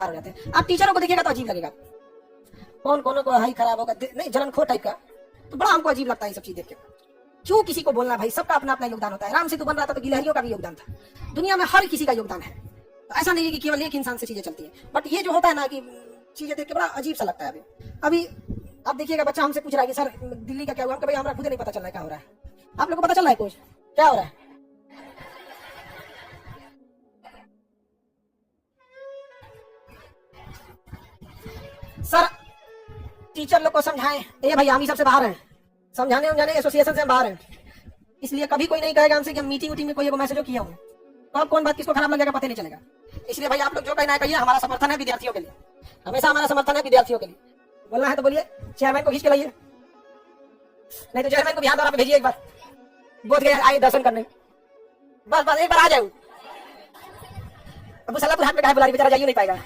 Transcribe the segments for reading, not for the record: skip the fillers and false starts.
हो जाते हैं। आप टीचरों को देखिएगा तो अजीब लगेगा, कौन कौन को हाई खराब होगा, नहीं जलनखोर टाइप का, तो बड़ा हमको अजीब लगता है ये सब चीज देख के। क्यों किसी को बोलना भाई, सबका अपना अपना योगदान होता है। राम सेतु बन रहा था तो गिलहरियों का भी योगदान था, दुनिया में हर किसी का योगदान है। तो ऐसा नहीं है कि केवल एक इंसान से चीजें चलती है। बट ये जो होता है ना कि चीजें देख के बड़ा अजीब सा लगता है। अभी आप देखिएगा बच्चा हमसे पूछ रहा है कि सर दिल्ली का क्या हुआ, भाई हमारा खुद नहीं पता चल रहा है क्या हो रहा है। आप लोग को पता चल रहा है कुछ क्या हो रहा है? सर टीचर लोग को समझाएं, ये भाई हम ही सबसे बाहर हैं, समझाने एसोसिएशन से हम बाहर हैं, इसलिए कभी कोई नहीं कहेगा हमसे कि हम मीटिंग में कोई मैसेज किया हूँ तो अब कौन बात किसको खराब लगेगा पता नहीं चलेगा। इसलिए भाई आप लोग जो कहना है कहिए, हमारा समर्थन है विद्यार्थियों के लिए, हमेशा हमारा समर्थन है विद्यार्थियों के लिए। बोलना है तो बोलिए, चेयरमैन को खींच के लाइए, नहीं तो चेयरमैन को बिहार द्वारा भेजिए, एक बार बोध गए आइए दर्शन करने, बस बस एक बार आ जाओ। अब सलापुर हाथ में कहा बुला रही, बेचारा जाइए नहीं पाएगा।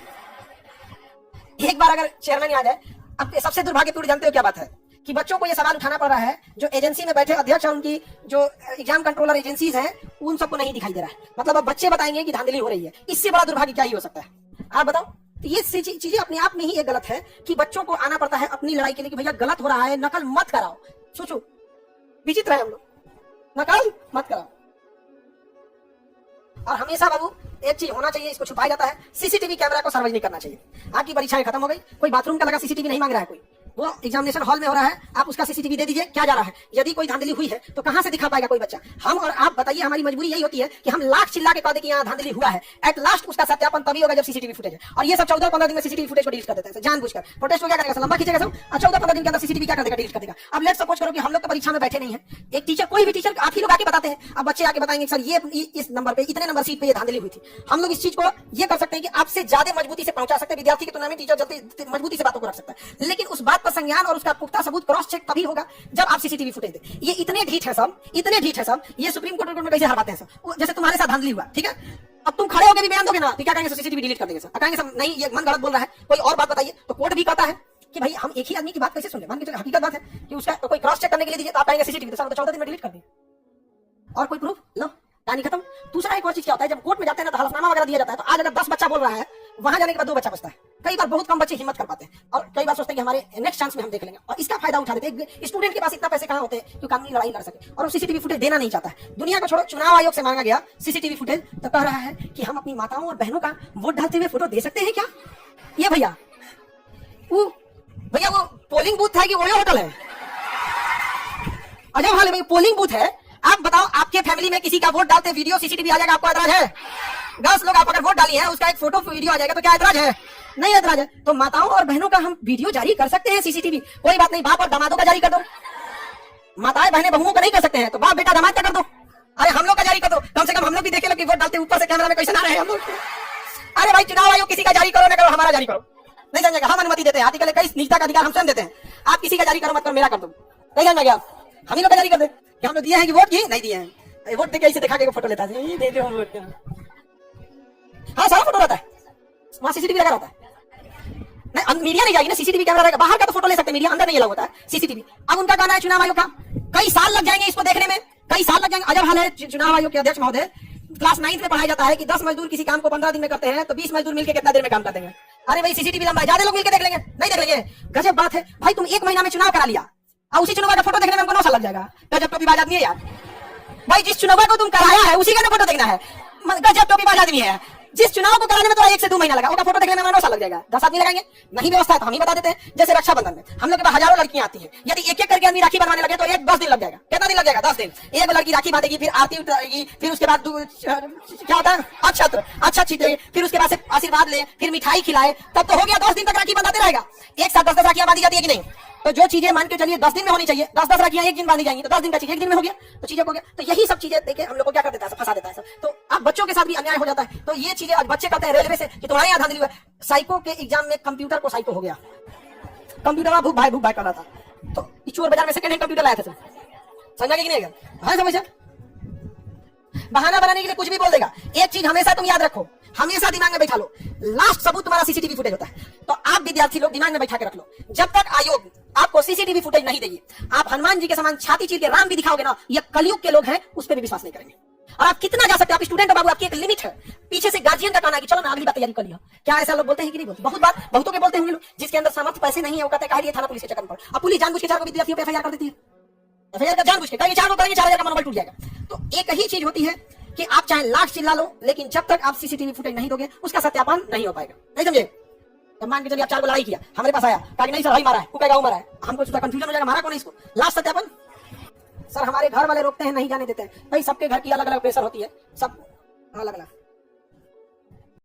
एक बार अगर चेयरमैन आ जाए। अब सबसे दुर्भाग्यपूर्ण जानते हो क्या बात है कि बच्चों को ये सवाल उठाना पड़ रहा है, जो एजेंसी में बैठे अध्यक्ष और उनकी जो एग्जाम कंट्रोलर एजेंसीज हैं उन सबको नहीं दिखाई दे रहा है। मतलब अब बच्चे बताएंगे कि धांधली हो रही है, इससे बड़ा दुर्भाग्य क्या ही हो सकता है, आप बताओ। तो ये चीजें अपने आप में ही एक गलत है कि बच्चों को आना पड़ता है अपनी लड़ाई के लिए कि भैया गलत हो रहा है, नकल मत कराओ। सोचो विचित्र है हम लोग, नकल मत कराओ। और हमेशा बाबू एक चीज होना चाहिए, इसको छुपाया जाता है, सीसीटीवी कैमरा को सार्वजनिक करना चाहिए। आपकी परीक्षाएं खत्म हो गई, कोई बाथरूम का लगा सीसीटीवी नहीं मांग रहा है, कोई वो एग्जामिनेशन हॉल में हो रहा है, आप उसका सीसीटीवी दे दीजिए, क्या जा रहा है। यदि कोई धांधली हुई है तो कहां से दिखा पाएगा कोई बच्चा। हम और आप बताइए, हमारी मजबूरी यही होती है कि हम लाख चिल्ला के कह दे कि यहाँ धांधली हुआ है, एट लास्ट उसका सत्यापन तभी होगा जब सीसीटीवी फुटेज है। और ये सब 14-15 दिन में सीसीटीवी फुटेज को डिलीट कर देते हैं जानबूझकर। प्रोटेस्ट को क्या करेगा, लंबा खींचेगा सब, 14-15 दिन के अंदर सीसीटीवी क्या कर देगा, डिलीट कर देगा। अब लेट्स सपोज करो कि हम लोग तो परीक्षा में बैठे नहीं है, एक टीचर, कोई भी टीचर, आप ही लोग आके बताते हैं, अब बच्चे आके बताएंगे सर ये इस नंबर पे, इतने नंबर सीट पे ये धांधली हुई थी। हम लोग इस चीज को ये कर सकते हैं कि आपसे ज्यादा मजबूती से पहुंचा सकते हैं, विद्यार्थी की तुलना में टीचर जल्दी मजबूती से बातों को रख सकता है। लेकिन उस बात पर संज्ञान और उसका पुख्ता सबूत क्रॉस चेक तभी होगा जब आप सीसीटीवी फुटेज दे। ये इतने ढीठ है सब, इतने ढीठ है सब, ये सुप्रीम कोर्ट में कैसे हरवाते हैं सब। जैसे तुम्हारे साथ धांधली हुआ, ठीक है, अब तुम खड़े होकर भी बयान दोगे ना, क्या कहेंगे, सीसीटीवी डिलीट कर देंगे सर, कहेंगे सब नहीं ये मन गलत बोल रहा है, कोई और बात बताइए। तो कोर्ट भी कहता है कि भाई हम एक ही आदमी की बात कैसे सुने, मान के हकीकत बात है कि उसका कोई क्रॉस चेक करने के लिए दीजिए, तो आप कहेंगे सीसीटीवी, तो 14 दिन में डिलीट कर दें और कोई प्रूफ लो, कहानी खत्म। दूसरा एक और चीज क्या होता है, जब कोर्ट में जाते हैं ना तो हलफनामा वगैरह दिया जाता है, तो आज अगर 10 बच्चा बोल रहा है, वहां जाने के बाद 2 बच्चा बचता है। कई बार बहुत कम बच्चे हिम्मत कर पाते हैं और कई बार सोचते हैं कि हमारे नेक्स्ट चांस में हम देख लेंगे, और इसका फायदा उठा देते हैं। स्टूडेंट के पास इतना पैसे कहां होते हैं कि कानूनी लड़ाई लड़ सके, और वो सीसीटीवी फुटेज देना नहीं चाहता है। दुनिया को छोड़ो, चुनाव आयोग से मांगा गया सीसीटीवी फुटेज, तो कह रहा है कि हम अपनी माताओं और बहनों का वोट डालते हुए फोटो दे सकते हैं क्या। ये भैया वो पोलिंग बूथ है कि वो होटल है, अजब हाल है भाई, पोलिंग बूथ है। आप बताओ, आपके फैमिली में किसी का वोट डालते वीडियो सीसीटीवी आ जाएगा, आपको ऐतराज है? 10 लोग आप अगर वोट डाली है, उसका एक फोटो वीडियो आ जाएगा, तो क्या ऐतराज है? नहीं ऐतराज है। तो माताओं और बहनों का हम वीडियो जारी कर सकते हैं सीसीटीवी, कोई बात नहीं, बाप और दामादों का जारी कर दो। माताएं बहनें बहुओं का नहीं कर सकते हैं, तो बाप बेटा दामाद का कर दो। अरे हम लोग का जारी कर दो, कम से कम हम लोग भी देखे लोग वोट डालते ऊपर से कैमरा में कैसे ना रहे हम लोग। अरे भाई चुनाव आयोग किसी का जारी करो, ना करो, हमारा जारी करो, नहीं समझेगा, हम अनुमति देते हैं, आर्टिकल 21 निजता का अधिकार हम स्वयं देते हैं। आप किसी का जारी करो मत करो, मेरा कर दो, नहीं समझेगा, हम ही लोग का जारी कर दे। हम लोग दिए हैं कि वोट की नहीं दिए हैं, वोट देके ऐसे दिखा के फोटो लेता है, ये दे दो वोट। हाँ सारा फोटो रहता है, वहां सीसीटीवी लगा रहता है। नहीं मीडिया नहीं जाएगी ना, सीसीटीवी कैमरा रहेगा, बाहर का तो फोटो ले सकते हैं, मीडिया अंदर नहीं लगा होता है सीसीटीवी। अब उनका कहना है चुनाव आयोग का कई साल लग जाएंगे इसको देखने में, कई साल लग जाएंगे। अजब हाल है चुनाव आयोग के अध्यक्ष महोदय, क्लास 9 में पढ़ाया जाता है कि 10 मजदूर किसी काम को 15 दिन में करते हैं, तो 20 मजदूर मिलकर कितना देर में काम करते हैं। अरे भाई सीसीटीवी लंबा है, ज्यादा लोग मिलकर देख लेंगे, नहीं देख लेंगे, गजब बात है भाई। तुम 1 महीना में चुनाव करा लिया और उसी चुनाव का फोटो देखने में हमको 9 साल लग जाएगा, गजब टोपीबाज आदमी है यार। भाई जिस चुनाव को तुम कराया है उसी का फोटो देखना है, गजब टोपीबाज आदमी है। जिस चुनाव को कराने में तो 1 से 2 महीना लगा, उसका फोटो देखने में 9 साल लग जाएगा, 10 आदमी लगाएंगे। नहीं व्यवस्था है तो हम ही बता देते हैं। जैसे रक्षाबंधन में हम लोग के पास हजारों लड़कियां आती हैं, यदि एक एक करके आदमी राखी बनवाने लगे तो 10 दिन लग जाएगा। कितना दिन लग जाएगा? 10 दिन। एक लड़की राखी बांधेगी, फिर आरती उतारेगी, फिर उसके बाद क्या होता है अच्छा छीटे, फिर उसके बाद से आशीर्वाद ले, फिर मिठाई खिलाए, तब तो हो गया 10 दिन तक राखी बंधाते रहेगा। एक साथ 10-10 राखियां बांधी जाती है कि नहीं? तो जो चीजें मान के चलिए 10 दिन में होनी चाहिए, 10-10 राखियां एक दिन बांधी जाएंगी, तो 10 दिन का चीज एक दिन में हो गया, तो चीजें हो गया। तो यही सब चीजें देखे हम लोग को क्या कर देता है, फंसा देता है सब। तो अब बच्चों के साथ भी अन्याय हो जाता है। तो ये चीजें आज बच्चे कहते हैं रेलवे से कि तुम्हारे यहाँ धांधली हुआ। साइको के एग्जाम में कंप्यूटर को साइको हो गया, कंप्यूटर भूख भाई कर रहा था, तो चोर बाजार में सेकंड हैंड कंप्यूटर लाया था, समझा कि नहीं? हाँ समझा। बहाना बनाने के लिए कुछ भी बोल देगा। एक चीज हमेशा तुम याद रखो, हमेशा दिमाग में बैठा लो, लास्ट सबूत तुम्हारा सीसीटीवी फुटेज होता है। तो आप विद्यार्थी लोग दिमाग में बैठा के रख लो, जब तक आयोग आपको सीसीटीवी फुटेज नहीं देगी, आप हनुमान जी के समान छाती चीर के राम भी दिखाओगे ना, ये कलयुग के लोग हैं, उस पर भी विश्वास नहीं करेंगे। और आप कितना जा सकते हैं? आप स्टूडेंट हो बाबू, आपकी एक लिमिट है। पीछे से गार्जियन का कहना है कि चलो ना अगली बार तैयारी कर लिया। क्या ऐसा लोग बोलते हैं कि नहीं बोलते? बहुत बार बहुतों के बोलते होंगे लोग, जिसके अंदर सामर्थ्य पैसे नहीं है वो कहते हैं काहे लिए थाना पुलिस के चक्कर में पड़। अब पुलिस जानबूझ के 4 विद्यार्थियों पे एफआईआर कर देती है। एफआईआर का जानबूझ के कहेंगे 4 को करेंगे, 4000 का मनोबल टूट जाएगा। तो एक ही चीज होती है कि आप चाहे लाख चिल्ला लो, लेकिन जब तक आप सीसीटीवी फुटेज नहीं दोगे उसका सत्यापन नहीं हो पाएगा। नहीं समझे? मान के चलिए आप 4 को लड़ाई किया, हमारे पास आया, कहा कि नहीं सर भाई मारा है, कुका गाँव मारा है, हमको कंफ्यूजन हो जाएगा मारा कौन है इसको। लास्ट सत्यापन, सर हमारे घर वाले रोकते हैं, नहीं जाने देते हैं। भाई सबके घर की अलग अलग प्रेशर होती है, सब अलग अलग।